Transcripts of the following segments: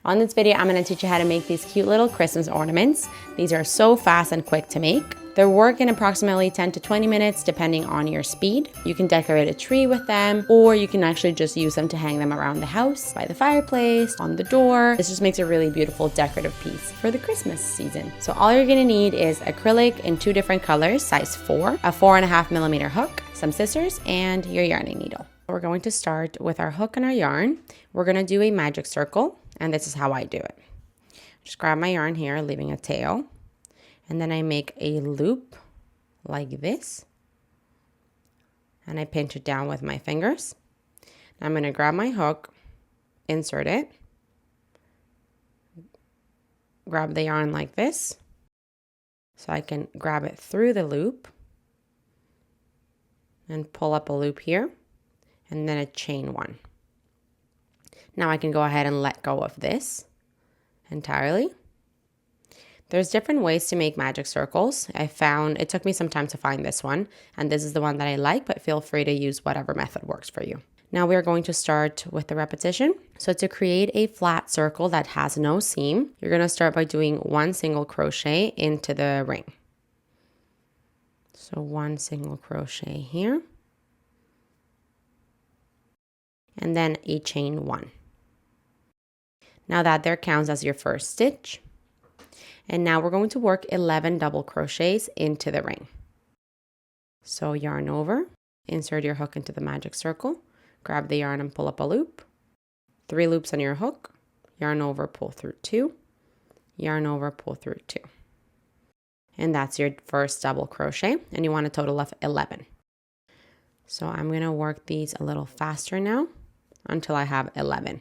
On this video, I'm going to teach you how to make these cute little Christmas ornaments. These are so fast and quick to make. They work in approximately 10 to 20 minutes depending on your speed. You can decorate a tree with them, or you can actually just use them to hang them around the house, by the fireplace, on the door. This just makes a really beautiful decorative piece for the Christmas season. So all you're going to need is acrylic in 2 different colors, size 4, a 4.5mm hook, some scissors, and your yarning needle. We're going to start with our hook and our yarn. We're going to do a magic circle, and this is how I do it. Just grab my yarn here, leaving a tail, and then I make a loop like this, and I pinch it down with my fingers. I'm going to grab my hook, insert it, grab the yarn like this, so I can grab it through the loop, and pull up a loop here, and then a chain 1. Now I can go ahead and let go of this entirely. There's different ways to make magic circles. I found it took me some time to find this one, and this is the one that I like, but feel free to use whatever method works for you. Now we're going to start with the repetition. So to create a flat circle that has no seam, you're going to start by doing 1 single crochet into the ring. So 1 single crochet here, and then a chain 1. Now that there counts as your first stitch. And now we're going to work 11 double crochets into the ring. So yarn over, insert your hook into the magic circle, grab the yarn and pull up a loop, 3 loops on your hook, yarn over, pull through 2, yarn over, pull through 2. And that's your first double crochet, and you want a total of 11. So I'm going to work these a little faster now until I have 11.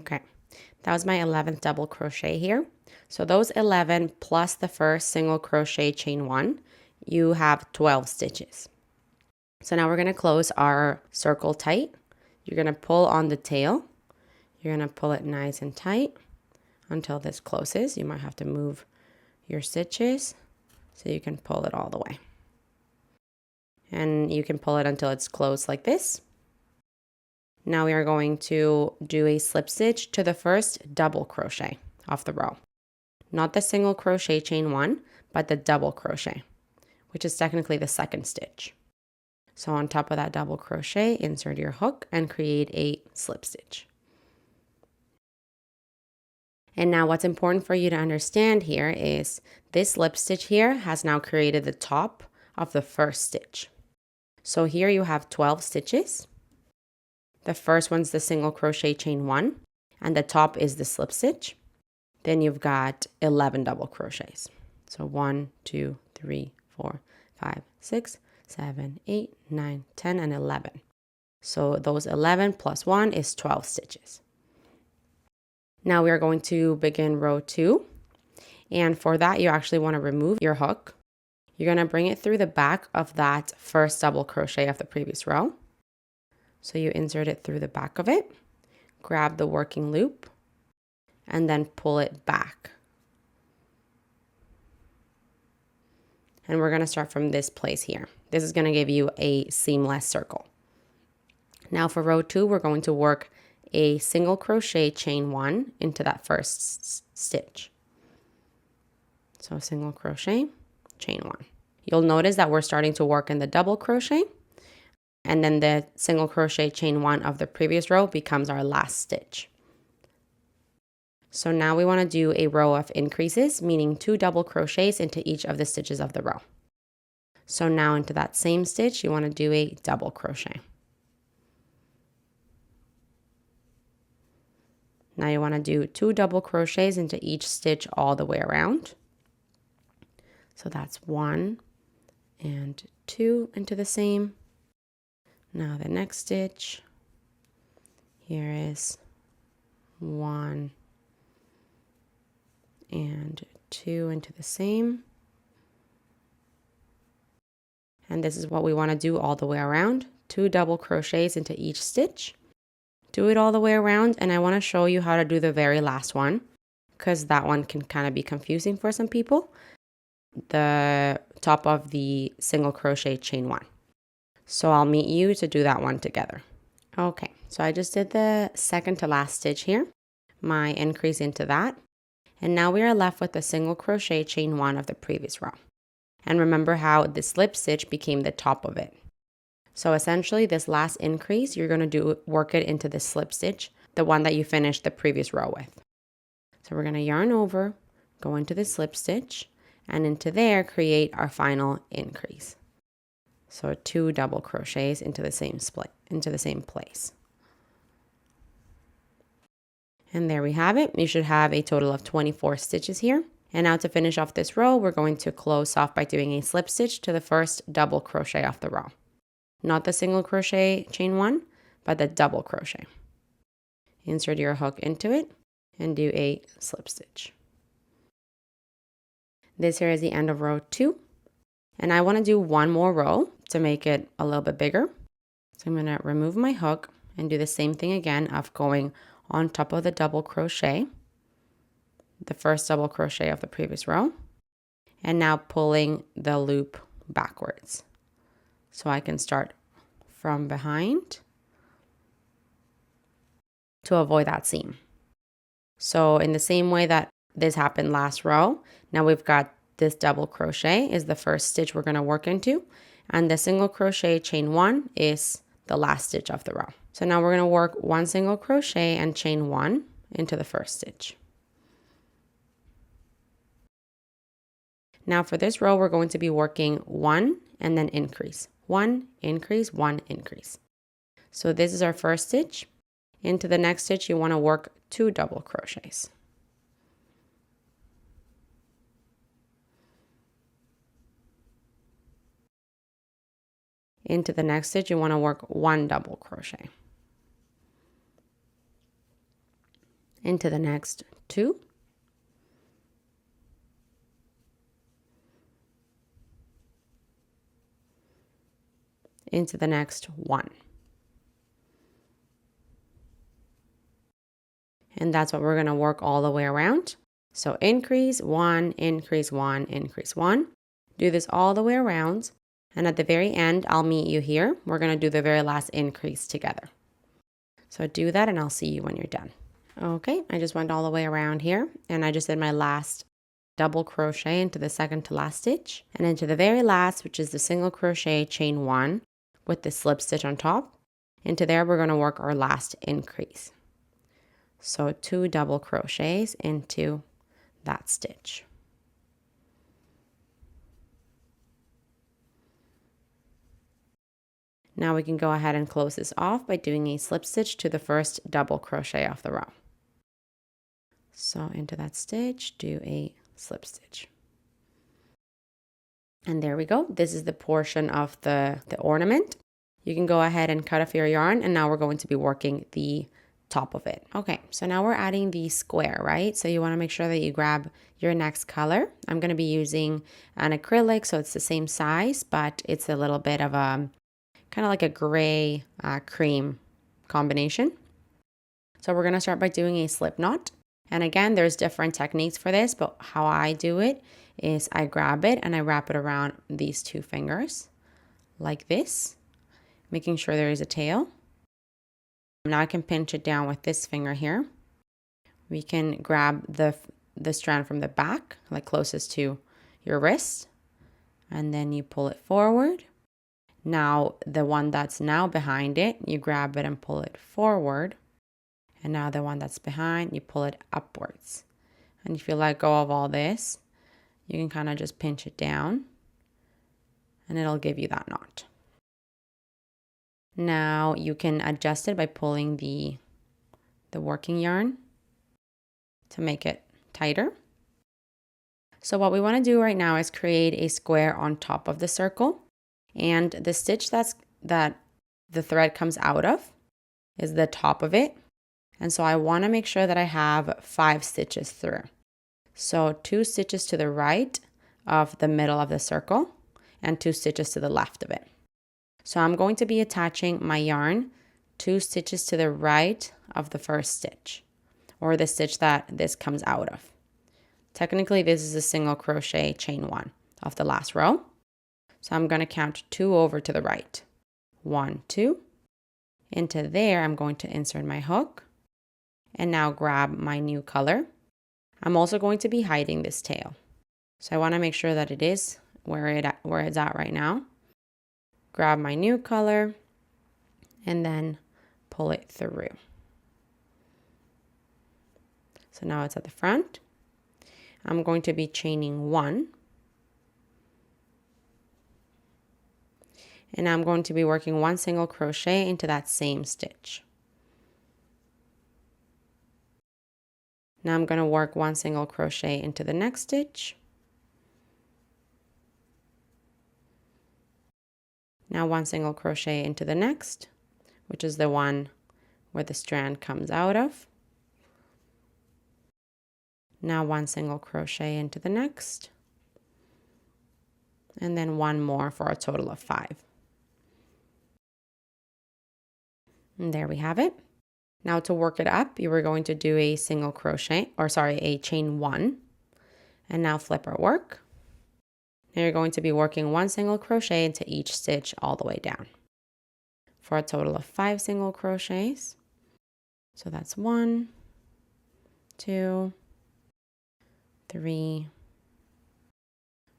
Okay, that was my 11th double crochet here. So those 11 plus the first single crochet chain 1, you have 12 stitches. So now we're going to close our circle tight. You're going to pull on the tail. You're going to pull it nice and tight until this closes. You might have to move your stitches so you can pull it all the way. And you can pull it until it's closed like this. Now we are going to do a slip stitch to the first double crochet off the row. Not the single crochet chain 1, but the double crochet, which is technically the second stitch. So on top of that double crochet, insert your hook and create a slip stitch. And now what's important for you to understand here is this slip stitch here has now created the top of the first stitch. So here you have 12 stitches. The first one's the single crochet chain 1, and the top is the slip stitch. Then you've got 11 double crochets. So 1, 2, 3, 4, 5, 6, 7, 8, 9, 10, and 11. So those 11 plus 1 is 12 stitches. Now we are going to begin row 2. And for that, you actually want to remove your hook. You're going to bring it through the back of that first double crochet of the previous row. So you insert it through the back of it, grab the working loop, and then pull it back. And we're going to start from this place here. This is going to give you a seamless circle. Now for row 2, we're going to work a single crochet chain 1 into that first stitch. So single crochet, chain 1. You'll notice that we're starting to work in the double crochet, and then the single crochet chain 1 of the previous row becomes our last stitch. So now we want to do a row of increases, meaning 2 double crochets into each of the stitches of the row. So now into that same stitch, you want to do a double crochet. Now you want to do 2 double crochets into each stitch all the way around. So that's 1 and 2 into the same, Now the next stitch, here is 1 and 2 into the same. And this is what we want to do all the way around. 2 double crochets into each stitch. Do it all the way around, and I want to show you how to do the very last one, because that one can kind of be confusing for some people. The top of the single crochet chain 1. So I'll meet you to do that one together. Okay, so I just did the second to last stitch here, my increase into that, and now we are left with the single crochet chain 1 of the previous row. And remember how the slip stitch became the top of it. So essentially this last increase, you're going to work it into the slip stitch, the one that you finished the previous row with. So we're going to yarn over, go into the slip stitch, and into there create our final increase. So 2 double crochets into the same place. And there we have it. You should have a total of 24 stitches here. And now to finish off this row, we're going to close off by doing a slip stitch to the first double crochet off the row. Not the single crochet chain 1, but the double crochet. Insert your hook into it and do a slip stitch. This here is the end of row 2. And I want to do one more row to make it a little bit bigger. So I'm going to remove my hook and do the same thing again of going on top of the double crochet, the first double crochet of the previous row, and now pulling the loop backwards. So I can start from behind to avoid that seam. So in the same way that this happened last row, now we've got this double crochet is the first stitch we're going to work into, and the single crochet chain 1 is the last stitch of the row. So now we're going to work 1 single crochet and chain 1 into the first stitch. Now for this row, we're going to be working 1 and then increase. 1, increase, 1, increase. So this is our first stitch. Into the next stitch, you want to work 2 double crochets. Into the next stitch, you want to work 1 double crochet. Into the next 2. Into the next 1. And that's what we're going to work all the way around. So increase, 1, increase, 1, increase, 1. Do this all the way around. And at the very end, I'll meet you here. We're going to do the very last increase together. So do that and I'll see you when you're done. Okay, I just went all the way around here and I just did my last double crochet into the second to last stitch and into the very last, which is the single crochet chain 1 with the slip stitch on top. Into there, we're going to work our last increase. So 2 double crochets into that stitch. Now we can go ahead and close this off by doing a slip stitch to the first double crochet off the row. So into that stitch, do a slip stitch. And there we go. This is the portion of the ornament. You can go ahead and cut off your yarn, and now we're going to be working the top of it. Okay, so now we're adding the square, right? So you want to make sure that you grab your next color. I'm going to be using an acrylic, so it's the same size, but it's a little bit of a kind of like a gray cream combination. So we're going to start by doing a slip knot. And again, there's different techniques for this, but how I do it is I grab it and I wrap it around these 2 fingers like this, making sure there is a tail. Now I can pinch it down with this finger here. We can grab the strand from the back, like closest to your wrist, and then you pull it forward. Now the one that's now behind it, you grab it and pull it forward. And now the one that's behind, you pull it upwards. And if you let go of all this, you can kind of just pinch it down and it'll give you that knot. Now you can adjust it by pulling the working yarn to make it tighter. So what we want to do right now is create a square on top of the circle. And the stitch that the thread comes out of is the top of it. And so I want to make sure that I have 5 stitches through. So 2 stitches to the right of the middle of the circle and 2 stitches to the left of it. So I'm going to be attaching my yarn 2 stitches to the right of the first stitch, or the stitch that this comes out of. Technically, this is a single crochet chain 1 of the last row. So I'm going to count 2 over to the right. 1, 2. Into there, I'm going to insert my hook and now grab my new color. I'm also going to be hiding this tail. So I want to make sure that it is where it's at right now. Grab my new color and then pull it through. So now it's at the front. I'm going to be chaining 1. And I'm going to be working 1 single crochet into that same stitch. Now I'm going to work 1 single crochet into the next stitch. Now 1 single crochet into the next, which is the one where the strand comes out of. Now 1 single crochet into the next, and then 1 more for a total of 5. And there we have it. Now to work it up, you were going to do a single crochet, a chain 1, and now flip our work. Now you're going to be working 1 single crochet into each stitch all the way down for a total of 5 single crochets. So that's 1, 2, 3,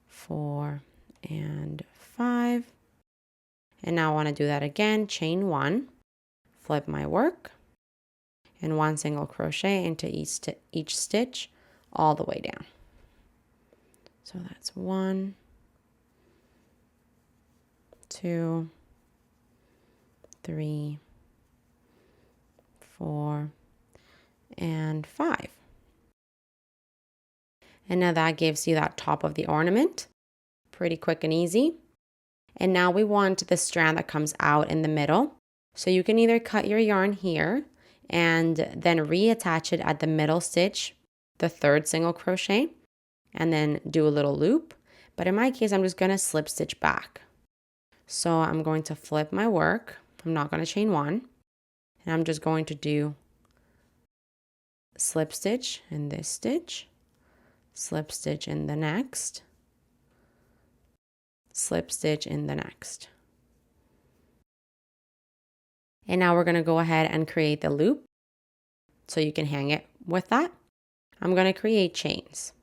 4, and 5. And now I want to do that again, chain 1, flip my work, and 1 single crochet into each stitch all the way down. So that's 1, 2, 3, 4, and 5. And now that gives you that top of the ornament. Pretty quick and easy. And now we want the strand that comes out in the middle. So you can either cut your yarn here and then reattach it at the middle stitch, the 3rd single crochet, and then do a little loop. But in my case, I'm just going to slip stitch back. So I'm going to flip my work. I'm not going to chain 1. And I'm just going to do slip stitch in this stitch, slip stitch in the next, slip stitch in the next. And now we're going to go ahead and create the loop so you can hang it with that. I'm going to create chains.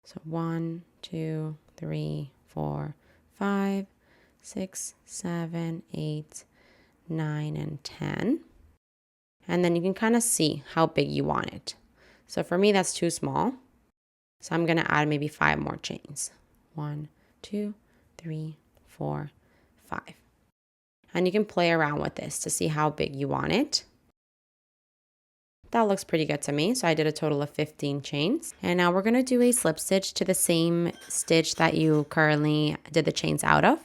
So 1, 2, 3, 4, 5, 6, 7, 8, 9, and 10. And then you can kind of see how big you want it. So for me, that's too small. So I'm going to add maybe 5 more chains. 1, 2, 3, 4, 5. And you can play around with this to see how big you want it. That looks pretty good to me. So I did a total of 15 chains. And now we're going to do a slip stitch to the same stitch that you currently did the chains out of.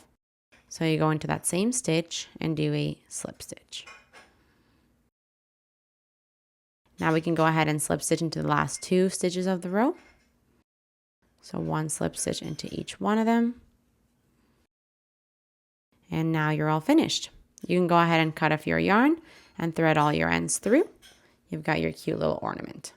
So you go into that same stitch and do a slip stitch. Now we can go ahead and slip stitch into the last 2 stitches of the row. So 1 slip stitch into each one of them. And now you're all finished. You can go ahead and cut off your yarn and thread all your ends through. You've got your cute little ornament.